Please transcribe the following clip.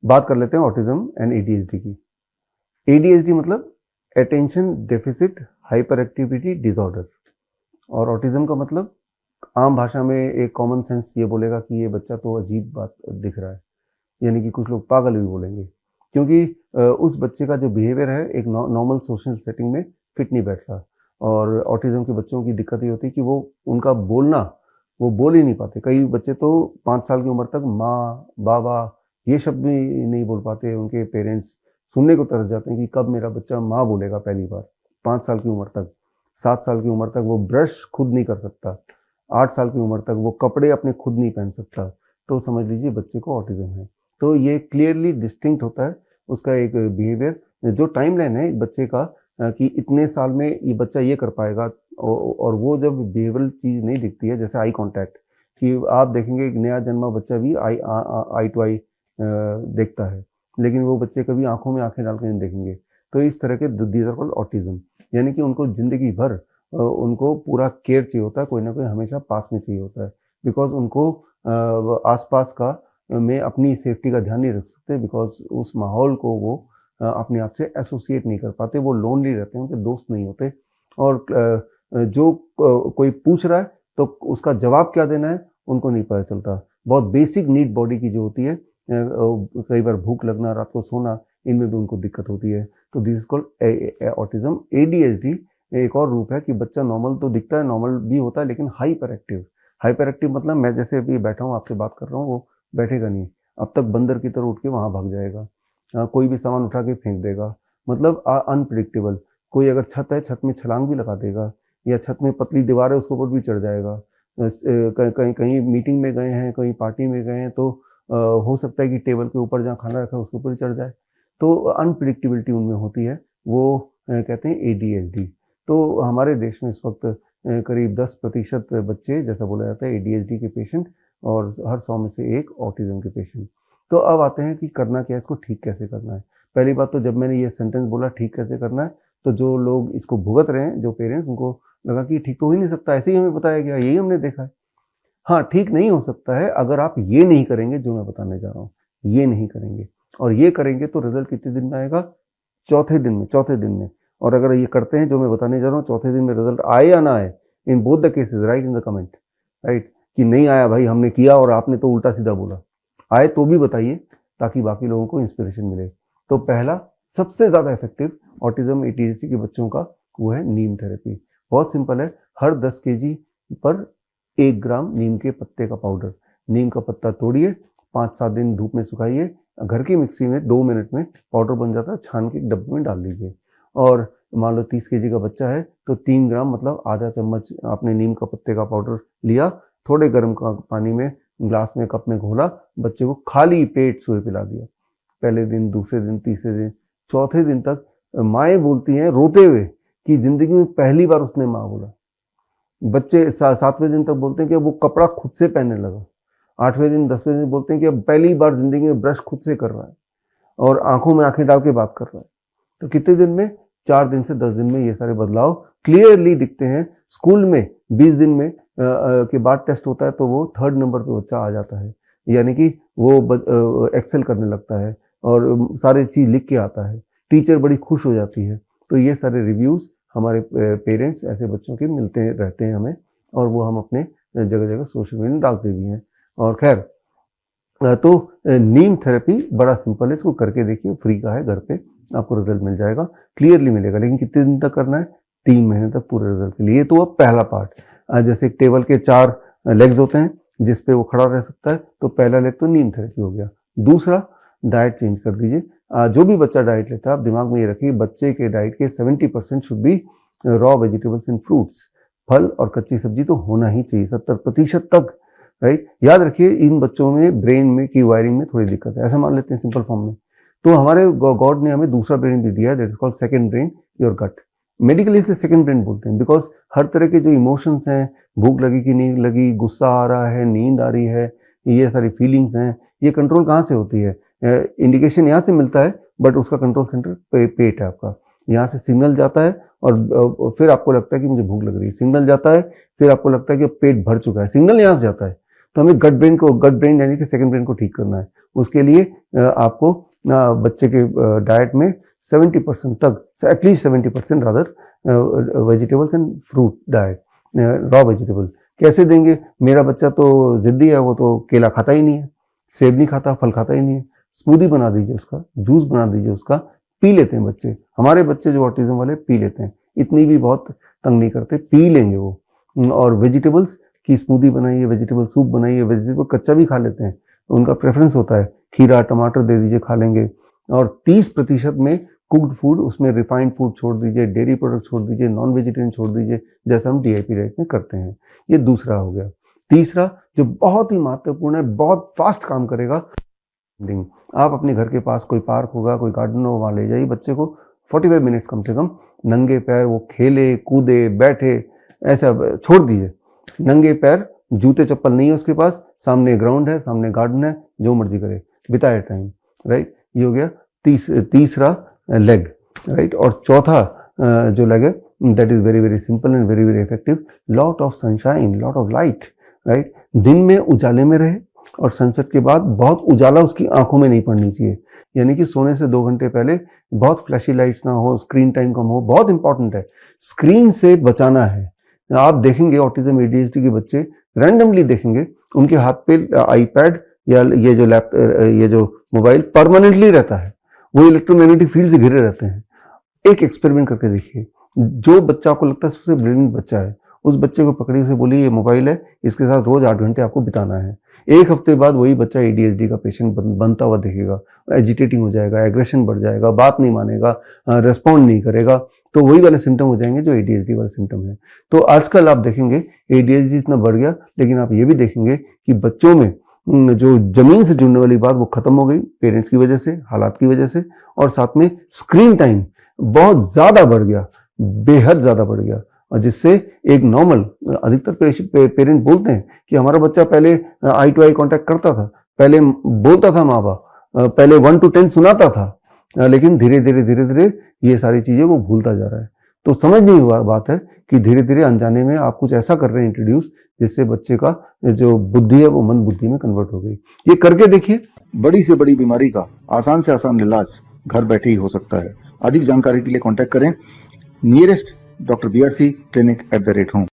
बात कर लेते हैं ऑटिज्म एंड एडीएचडी की। एडीएचडी मतलब attention deficit hyper activity disorder, और ऑटिज्म का मतलब आम भाषा में एक कॉमन सेंस ये बोलेगा कि ये बच्चा तो अजीब बात दिख रहा है, यानी कि कुछ लोग पागल भी बोलेंगे, क्योंकि उस बच्चे का जो बिहेवियर है एक नॉर्मल सोशल सेटिंग में फिट नहीं बैठ रहा। और ऑटिज्म के बच्चों की दिक्कत ये होती है कि वो उनका बोलना, वो बोल ही नहीं पाते। कई बच्चे तो 5 साल की उम्र तक माँ बाबा ये शब्द भी नहीं बोल पाते। उनके पेरेंट्स सुनने को तरस जाते हैं कि कब मेरा बच्चा माँ बोलेगा पहली बार। 5 साल की उम्र तक, 7 साल की उम्र तक वो ब्रश खुद नहीं कर सकता, 8 साल की उम्र तक वो कपड़े अपने खुद नहीं पहन सकता, तो समझ लीजिए बच्चे को ऑटिज्म है। तो ये क्लियरली डिस्टिंक्ट होता है उसका एक बिहेवियर, जो टाइमलाइन है एक बच्चे का कि इतने साल में ये बच्चा ये कर पाएगा। और वो जब बिहेवियरल चीज़ नहीं दिखती है, जैसे आई कांटेक्ट, कि आप देखेंगे एक नया जन्मा बच्चा भी आई टू आई देखता है, लेकिन वो बच्चे कभी आंखों में आंखें डाल के नहीं देखेंगे। तो इस तरह के दीज आर कॉल्ड ऑटिज्म, यानी कि उनको जिंदगी भर उनको पूरा केयर चाहिए होता है, कोई ना कोई हमेशा पास में चाहिए होता है, बिकॉज उनको आसपास का में अपनी सेफ्टी का ध्यान नहीं रख सकते, बिकॉज उस माहौल को वो अपने आप से एसोसिएट नहीं कर पाते, वो लोनली रहते हैं, उनके दोस्त नहीं होते। और जो कोई पूछ रहा है तो उसका जवाब क्या देना है उनको नहीं पता चलता। बहुत बेसिक नीड बॉडी की जो होती है, कई बार भूख लगना, रात को सोना, इनमें भी उनको दिक्कत होती है। तो this is called autism. ADHD एक और रूप है कि बच्चा नॉर्मल तो दिखता है, नॉर्मल भी होता है, लेकिन हाइपर एक्टिव। हाइपर एक्टिव मतलब मैं जैसे अभी बैठा हूँ आपसे बात कर रहा हूँ, वो बैठेगा नहीं, अब तक बंदर की तरह उठ के वहाँ भाग जाएगा, कोई भी सामान उठा के फेंक देगा, मतलब अनप्रिडिक्टेबल। कोई अगर छत है, छत में छलांग भी लगा देगा, या छत में पतली दीवार है उसके ऊपर भी चढ़ जाएगा। कहीं कहीं कहीं मीटिंग में गए हैं, कहीं पार्टी में गए हैं, तो हो सकता है कि टेबल के ऊपर जहाँ खाना रखा है उसके ऊपर चढ़ जाए। तो अनप्रिडिक्टेबिलिटी उनमें होती है, वो कहते हैं एडीएचडी। तो हमारे देश में इस वक्त करीब 10% बच्चे, जैसा बोला जाता है, एडीएचडी के पेशेंट, और हर 100 में से एक ऑटिज्म के पेशेंट। तो अब आते हैं कि करना क्या है, इसको ठीक कैसे करना है। पहली बात तो जब मैंने ये सेंटेंस बोला ठीक कैसे करना है, तो जो लोग इसको भुगत रहे हैं, जो पेरेंट्स, उनको लगा कि ठीक तो हो ही नहीं सकता, ऐसे ही हमें बताया गया, यही हमने देखा है। हाँ, ठीक नहीं हो सकता है अगर आप ये नहीं करेंगे जो मैं बताने जा रहा हूँ, ये नहीं करेंगे। और ये करेंगे तो रिजल्ट कितने दिन में आएगा? चौथे दिन में। और अगर ये करते हैं जो मैं बताने जा रहा हूँ, चौथे दिन में रिजल्ट आए या ना आए, in both the cases right in the comment, right, कि नहीं आया भाई, हमने किया और आपने तो उल्टा सीधा बोला। आए तो भी बताइए, ताकि बाकी लोगों को इंस्पिरेशन मिले। तो पहला सबसे ज़्यादा इफेक्टिव ऑटिज्म एडीएचडी के बच्चों का वो है नीम थेरेपी। बहुत सिंपल है, हर 10 केजी पर 1 ग्राम नीम के पत्ते का पाउडर। नीम का पत्ता तोड़िए, 5-7 दिन धूप में सुखाइए, घर की मिक्सी में 2 मिनट में पाउडर बन जाता है, छान के एक डब्बे में डाल दीजिए। और मान लो 30 केजी का बच्चा है तो 3 ग्राम मतलब आधा चम्मच आपने नीम का पत्ते का पाउडर लिया, थोड़े गर्म पानी में ग्लास में कप में घोला, बच्चे को खाली पेट सुबह पिला दिया। पहले दिन, दूसरे दिन, तीसरे दिन, चौथे दिन तक माएँ बोलती हैं रोते हुए कि जिंदगी में पहली बार उसने माँ बोला। बच्चे 7वें दिन तक बोलते हैं कि वो कपड़ा खुद से पहनने लगा। 8वें दिन, 10वें दिन बोलते हैं कि अब पहली बार जिंदगी में ब्रश खुद से कर रहा है और आंखों में आंखें डाल के बात कर रहा है। तो कितने दिन में? 4 दिन से 10 दिन में ये सारे बदलाव क्लियरली दिखते हैं। स्कूल में 20 दिन में के बाद टेस्ट होता है तो वो 3rd नंबर पे बच्चा आ जाता है, यानी कि वो एक्सेल करने लगता है और सारी चीज़ लिख के आता है, टीचर बड़ी खुश हो जाती है। तो ये सारे रिव्यूज़ हमारे पेरेंट्स ऐसे बच्चों के मिलते रहते हैं हमें, और वो हम अपने जगह जगह सोशल मीडिया में डालते भी हैं। और खैर, तो नीम थेरेपी बड़ा सिंपल है, इसको करके देखिए, फ्री का है, घर पे आपको रिजल्ट मिल जाएगा, क्लियरली मिलेगा। लेकिन कितने दिन तक करना है? 3 महीने तक पूरे रिजल्ट के लिए। ये तो अब पहला पार्ट। जैसे एक टेबल के 4 लेग्स होते हैं जिस पे वो खड़ा रह सकता है, तो पहला लेग तो नीम थेरेपी हो गया। दूसरा, डाइट चेंज कर दीजिए। जो भी बच्चा डाइट लेता है, आप दिमाग में ये रखिए, बच्चे के डाइट के 70% should be raw vegetables and fruits. फल और कच्ची सब्जी तो होना ही चाहिए 70% तक, राइट। याद रखिए, इन बच्चों में ब्रेन में की वायरिंग में थोड़ी दिक्कत है, ऐसा मान लेते हैं सिंपल फॉर्म में। तो हमारे गॉड ने हमें दूसरा ब्रेन भी दिया है, that is called second brain, your gut. Medically इसे सेकंड ब्रेन बोलते हैं, बिकॉज हर तरह के जो इमोशंस हैं, भूख लगी कि नहीं लगी, गुस्सा आ रहा है, नींद आ रही है, ये सारी फीलिंग्स हैं, ये कंट्रोल कहाँ से होती है? इंडिकेशन यहाँ से मिलता है, बट उसका कंट्रोल सेंटर पेट है आपका। यहाँ से सिग्नल जाता है और फिर आपको लगता है कि मुझे भूख लग रही है, सिग्नल जाता है, फिर आपको लगता है कि पेट भर चुका है, सिग्नल यहाँ से जाता है। तो हमें गट ब्रेन यानी कि सेकंड ब्रेन को ठीक करना है। उसके लिए आपको बच्चे के डाइट में 70% तक, at least 70% rather, vegetables and fruit diet, raw vegetable. कैसे देंगे? मेरा बच्चा तो जिद्दी है, वो तो केला खाता ही नहीं है, सेब नहीं खाता, फल खाता ही नहीं है। स्मूदी बना दीजिए उसका, जूस बना दीजिए उसका, पी लेते हैं बच्चे। हमारे बच्चे जो ऑटिज्म वाले पी लेते हैं, इतनी भी बहुत तंग नहीं करते, पी लेंगे वो। और वेजिटेबल्स की स्मूदी बनाइए, वेजिटेबल सूप बनाइए, वेजिटेबल कच्चा भी खा लेते हैं, तो उनका प्रेफरेंस होता है। खीरा टमाटर दे दीजिए, खा लेंगे। और 30% में कुक्ड फूड, उसमें रिफाइंड फूड छोड़ दीजिए, डेयरी प्रोडक्ट छोड़ दीजिए, नॉन वेजिटेरियन छोड़ दीजिए, जैसा हम DIP डाइट में करते हैं। ये दूसरा हो गया। तीसरा जो बहुत ही महत्वपूर्ण है, बहुत फास्ट काम करेगा, आप अपने घर के पास कोई पार्क होगा, कोई गार्डन हो, वहाँ ले जाइए बच्चे को, 45 मिनट्स कम से कम नंगे पैर वो खेले कूदे बैठे, ऐसा छोड़ दीजिए। नंगे पैर, जूते चप्पल नहीं है उसके पास, सामने ग्राउंड है, सामने गार्डन है, जो मर्जी करे, बिताए टाइम, राइट। ये हो गया तीसरा लेग, राइट। और चौथा जो लेग है, that is very very simple and very very effective, lot of sunshine, lot of light, right. दिन में उजाले में रहे, और सनसेट के बाद बहुत उजाला उसकी आंखों में नहीं पड़नी चाहिए, यानी कि सोने से 2 घंटे पहले बहुत फ्लैशी लाइट्स ना हो, स्क्रीन टाइम कम हो, बहुत इंपॉर्टेंट है, स्क्रीन से बचाना है। आप देखेंगे ऑटिज्म ADHD के बच्चे रैंडमली देखेंगे, उनके हाथ पे आईपैड या ये जो मोबाइल परमानेंटली रहता है, वो इलेक्ट्रोमैग्नेटिक फील्ड से घिरे रहते हैं। एक एक्सपेरिमेंट करके देखिए, जो बच्चा आपको लगता है सबसे ब्रिलियंट बच्चा है, उस बच्चे को पकड़िए, उसे बोलिए ये मोबाइल है, इसके साथ रोज 8 घंटे आपको बिताना है। 1 हफ्ते बाद वही बच्चा ADHD का पेशेंट बनता हुआ दिखेगा, एजिटेटिंग हो जाएगा, एग्रेशन बढ़ जाएगा, बात नहीं मानेगा, रेस्पॉन्ड नहीं करेगा, तो वही वाले सिम्टम हो जाएंगे जो ADHD वाले सिम्टम है। तो आजकल आप देखेंगे ADHD इतना बढ़ गया, लेकिन आप ये भी देखेंगे कि बच्चों में जो जमीन से जुड़ने वाली बात वो खत्म हो गई, पेरेंट्स की वजह से, हालात की वजह से, और साथ में स्क्रीन टाइम बहुत ज्यादा बढ़ गया, बेहद ज्यादा बढ़ गया, और जिससे एक नॉर्मल, अधिकतर पेरेंट बोलते हैं कि हमारा बच्चा पहले आई टू आई कांटेक्ट करता था, पहले बोलता था माँ बाप, पहले 1 to 10 सुनाता था, लेकिन धीरे धीरे ये सारी चीजें वो भूलता जा रहा है। तो समझ नहीं हुआ बात है कि धीरे धीरे अनजाने में आप कुछ ऐसा कर रहे हैं इंट्रोड्यूस, जिससे बच्चे का जो बुद्धि है वो मंद बुद्धि में कन्वर्ट हो गई। ये करके देखिए। बड़ी से बड़ी बीमारी का आसान से आसान इलाज घर बैठे ही हो सकता है। अधिक जानकारी के लिए कांटेक्ट करें nearest Dr. BRC clinic @ home।